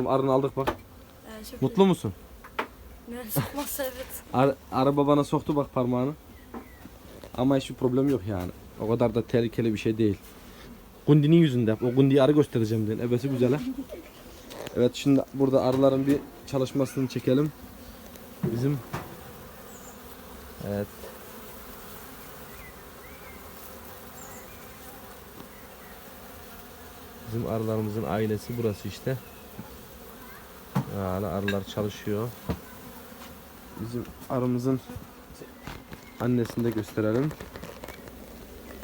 Arını aldık bak. Çok Mutlu musun? Ne sokmazsa evet. Araba bana soktu bak parmağını. Ama hiçbir problem yok yani. O kadar da tehlikeli bir şey değil. Gundinin yüzünde. O Gundi'yi arı göstereceğim diye. Ebesi güzel ha. Evet şimdi burada arıların bir çalışmasını çekelim. Bizim. Evet. Bizim arılarımızın ailesi burası işte. Hala arılar çalışıyor. Bizim arımızın annesini de gösterelim.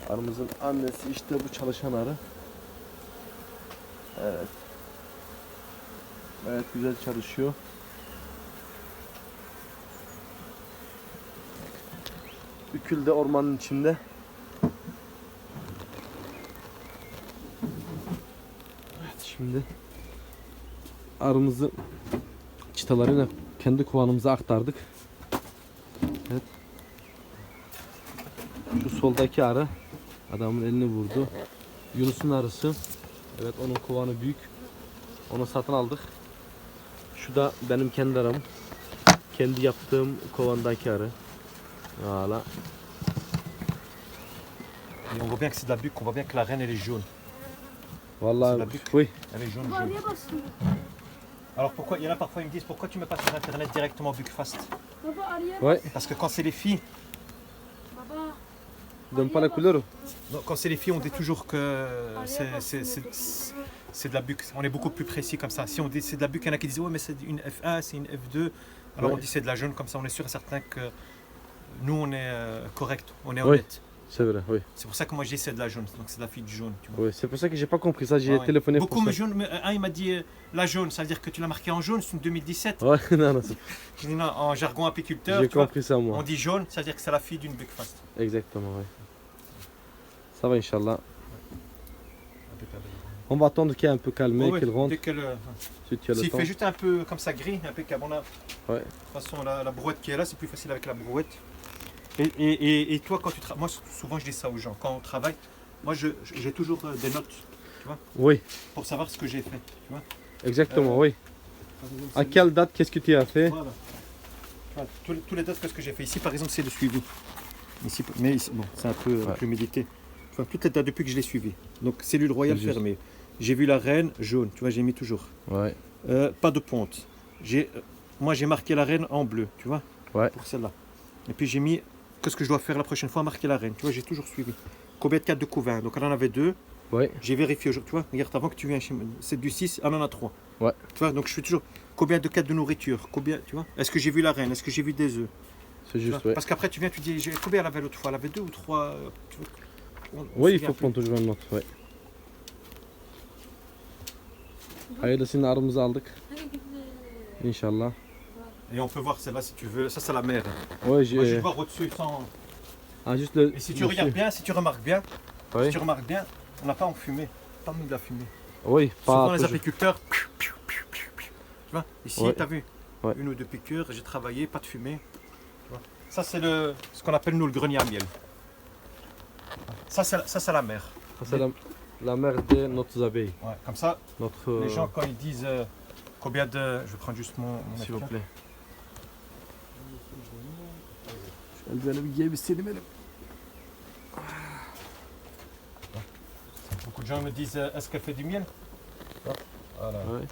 Arımızın annesi işte bu çalışan arı. Evet. Evet güzel çalışıyor. Ükül de ormanın içinde. Evet şimdi arımızı çıtalarıyla kendi kovanımıza aktardık. Evet. Şu soldaki arı adamın elini vurdu. Yunus'un arısı. Evet onun kovanı büyük. Onu satın aldık. Şu da benim kendi arım. Kendi yaptığım kovandaki arı. Voilà. Et on voit bien que c'est de la buque, on voit bien que la reine elle est jaune. Vallahi la buque. oui. Elle est jaune. Bu jaune. arıya basıyor. Alors pourquoi, il y en a parfois ils me disent pourquoi tu mets pas sur internet directement Buckfast? Baba arıya Ouais. Parce que quand c'est les filles, Baba. Donne pas la couleur. non, quand c'est les filles on dit toujours que c'est de la buque. On est beaucoup plus précis comme ça. Si on dit c'est de la buque, il y en a qui disent ouais mais c'est une F1, c'est une F2. Alors Ouais. on dit c'est de la jaune comme ça, on est sûr et certain que nous on est correct, on est Oui. honnête. C'est vrai, oui. C'est pour ça que moi j'ai c'est de la jaune, donc c'est de la fille du jaune. Tu vois. Oui, c'est pour ça que j'ai pas compris ça, j'ai Ouais. téléphoné Beaucoup pour me ça. jaune, mais un il m'a dit la jaune, ça veut dire que tu l'as marqué en jaune, c'est une 2017. Ouais, non, non, c'est- Je dis non, en jargon apiculteur, j'ai tu vois, compris ça moi. on dit jaune, ça veut dire que c'est la fille d'une Buckfast. Exactement, oui. Ça va, Inch'Allah. On va attendre qu'il y ait un peu calmé, Ouais, qu'il rentre. dès qu'elle, Si tu as le s'il temps. fait juste un peu comme ça gris, impeccable. On a, Ouais. de toute façon, la brouette qui est là, c'est plus facile avec la brouette. Et toi, quand tu travailles, moi souvent je dis ça aux gens, quand on travaille, moi j'ai toujours des notes Oui, pour savoir ce que j'ai fait. Tu vois. exactement, oui. À quelle date, qu'est-ce que tu as fait? Voilà. Voilà, tous les dates que ce que j'ai fait ici, par exemple, c'est le suivi. Ici, mais ici, bon, c'est un peu Ouais. l'humidité. Enfin, toutes les dates depuis que je l'ai suivi. Donc, cellule royale C'est juste. fermée. J'ai vu la reine jaune, tu vois, j'ai mis toujours. Ouais, Pas de ponte. Moi, j'ai marqué la reine en bleu, tu vois, ouais, pour celle-là. Et puis, j'ai mis qu'est-ce que je dois faire la prochaine fois, marquer la reine. Tu vois, j'ai toujours suivi. Combien de cartes de couvain? Donc, elle en avait 2. ouais, J'ai vérifié aujourd'hui, tu vois, regarde, avant que tu viennes chez moi, c'est du 6, elle en a 3. Ouais. Tu vois, donc je fais toujours combien de cartes de nourriture, combien, tu vois, est-ce que j'ai vu la reine, est-ce que j'ai vu des œufs? c'est Tu juste, vois, ouais. parce qu'après, tu viens, tu dis, combien elle avait l'autre fois? Elle avait 2 ou 3. Tu vois, on Oui, se il faut souvient prendre toujours une note, ouais. Hayırlısıyla arımızı aldık. İnşallah. plus. Et on peut voir celle-là si tu veux. Ça, c'est la mer. Ouais, Moi, je vais j'ai... voir au-dessus sans. Ah, juste le... Et si tu regardes bien, si tu remarques bien, Oui, si tu remarques bien, on n'a pas enfumé. Pas mis de la fumée. oui, Souvent, pas les toujours. apiculteurs. Tu vois, ici, Ouais. tu as vu Ouais. une ou deux piqûres, j'ai travaillé, pas de fumée. Tu vois. Ça, c'est ce qu'on appelle nous le grenier à miel. Ça, c'est la mer. Ça, c'est la mère de notre abeille. Ouais, comme ça, Notre... les gens, quand ils disent combien de. Je vais prendre juste mon S'il vous applique. plaît. Şu eldiveni bir giyebilseydim elim. Beaucoup de gens me disent est-ce qu'elle fait du miel? Voilà. Ouais.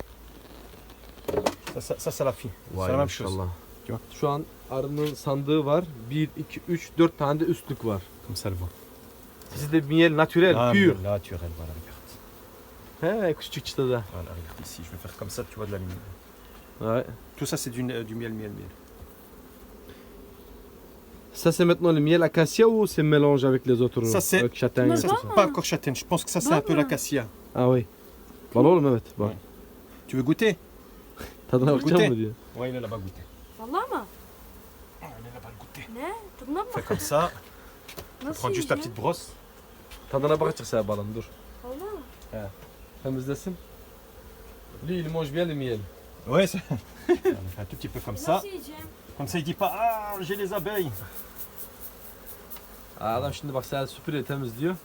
Ça, c'est la fille. Vay c'est la même chose. maşallah. Tu vois. Şu an arının sandığı var. 1, 2, 3, 4 tane de üstlük var. Comme ça, elle voit. Sizde miel naturel, Ah, pur. miel naturel, voilà, regarde. He, küçük çıtada. Voilà, regarde ici, je vais faire comme ça, tu vois de la lumière. Ouais. Tout ça, c'est du miel. Ça c'est maintenant le miel acacia ou c'est mélange avec les autres? Ça, c'est- Avec châtaigne et Ça, tout c'est ça. pas encore châtaigne, je pense que ça, c'est un peu Baba. l'acacia. Ah oui. Bal oğlum evet. Bak. Ouais. Tu veux goûter? Tadına Goûter. bakacak mı diyor. Ouais, il est là-bas goûter. Vallahi mı? Il est là-bas goûter. Ne? Tadına mı Fais bak? comme ça, Nasıl prends juste ta yiyeceğim? petite brosse. Tadına bakacak sen balım dur. Vallahi. Temizlesin. Lui il mange bien le miel. Ouais, c'est. On fait un tout petit peu comme ça. Nasıl yiyeceğim? Comme ça, il dit pas ah, j'ai les abeilles. Adam şimdi bak sen süpürüyor temizliyor.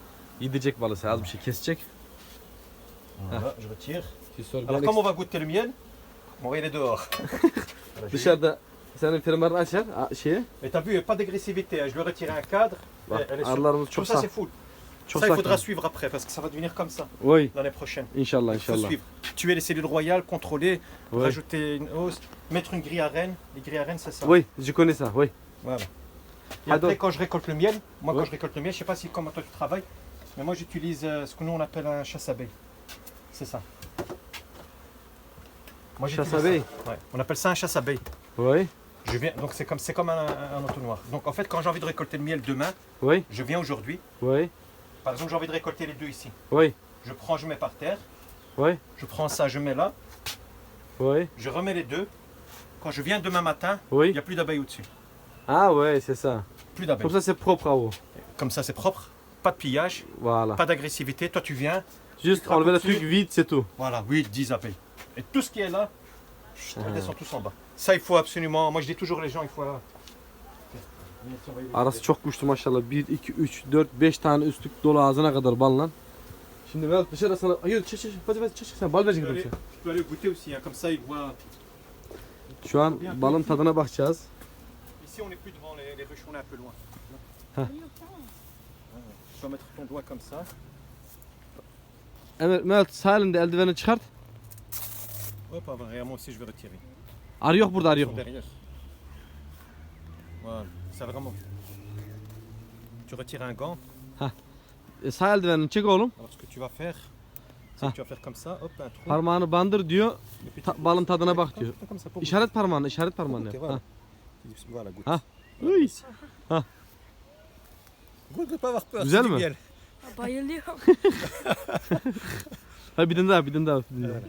Yedirecek balı sen az bir şey kesecek. Voilà, je retire. Tu sors bien Alors, comme on va goûter le miel, Bon, il est dehors. Voilà, Dışarıda senin fermuarını açar şeye. Et t'as vu, pas d'agressivité. Hein. Je lui ai retiré un cadre. Bak, Elle est sur- arılarımız Comme çok ça, saf. c'est full. Çok Ça, il saf. faudra suivre après parce que ça va devenir comme ça Oui, l'année prochaine. inşallah Il faut inşallah. suivre. Tuer les cellules royales, contrôler, Oui. rajouter une hausse, mettre une grille à rennes. Les grilles à rennes, c'est ça. Oui, je connais ça, oui. Voilà. Et Ah, après, donc- quand je récolte le miel, moi, Ouais. quand je récolte le miel, je sais pas si comment toi tu travailles, mais moi j'utilise ce que nous on appelle un chasse-abeille. C'est ça. Moi, j'utilise Chasse-abeille. ça. Ouais. On appelle ça un chasse-abeille. Oui, Je viens, donc c'est comme un entonnoir. Donc en fait, quand j'ai envie de récolter le miel demain, oui, je viens aujourd'hui. oui, Par exemple, j'ai envie de récolter les deux ici. oui, Je prends, je mets par terre. oui, Je prends ça, je mets là. oui, Je remets les deux. Quand je viens demain matin, il oui. n'y a plus d'abeilles au-dessus. Ah ouais, c'est ça. Plus d'abeilles. Comme ça c'est propre à vous. Comme ça, c'est propre. Pas de pillage, Voilà. pas d'agressivité. Toi, tu viens. Juste enlever le truc vide, c'est tout. Voilà, 8, 10 abeilles. Et tout ce qui est là, elles descendent tous en bas. Ça, il faut absolument. Moi, je dis toujours les gens, il faut. Arası çok kuştu maşallah. 1, 2, 3, 4, 5 tane üstlük dolu ağzına kadar balla. Şimdi ben dışarı sana... Hayır çık çık. Hadi çık sen bal verecek Je kimse. peux aller goûter aussi, hein, comme ça, ils voient. Şu an balın tadına bakacağız. Ici, on n'est plus devant les ruches, on est un peu loin. Ah. Tu vas mettre ton doigt comme ça. Mehmet sağ elinde eldiveni çıkart. Hop, avant, et moi aussi, je vais retirer. Arı yok burada, arı Ils yok. sont derrière. Voilà, ça vraiment. Tu retires un gant. Sağ eldivenini çek oğlum. Alors, ce que tu vas faire, c'est Ah. que tu vas faire comme ça, hop, un trou. Parmağını bandır diyor. Et puis Balın tadına bak diyor. Comme ça pour İşaret parmağını, işaret parmağını. Ok, yap. voilà. Ha. Voilà, goûte. Ah. Uy. Goûte de pas avoir peur. Güzel c'est du mi? miel. Bayılıyorum. Ha bir tane daha, bir tane daha. Bir tane daha. Voilà.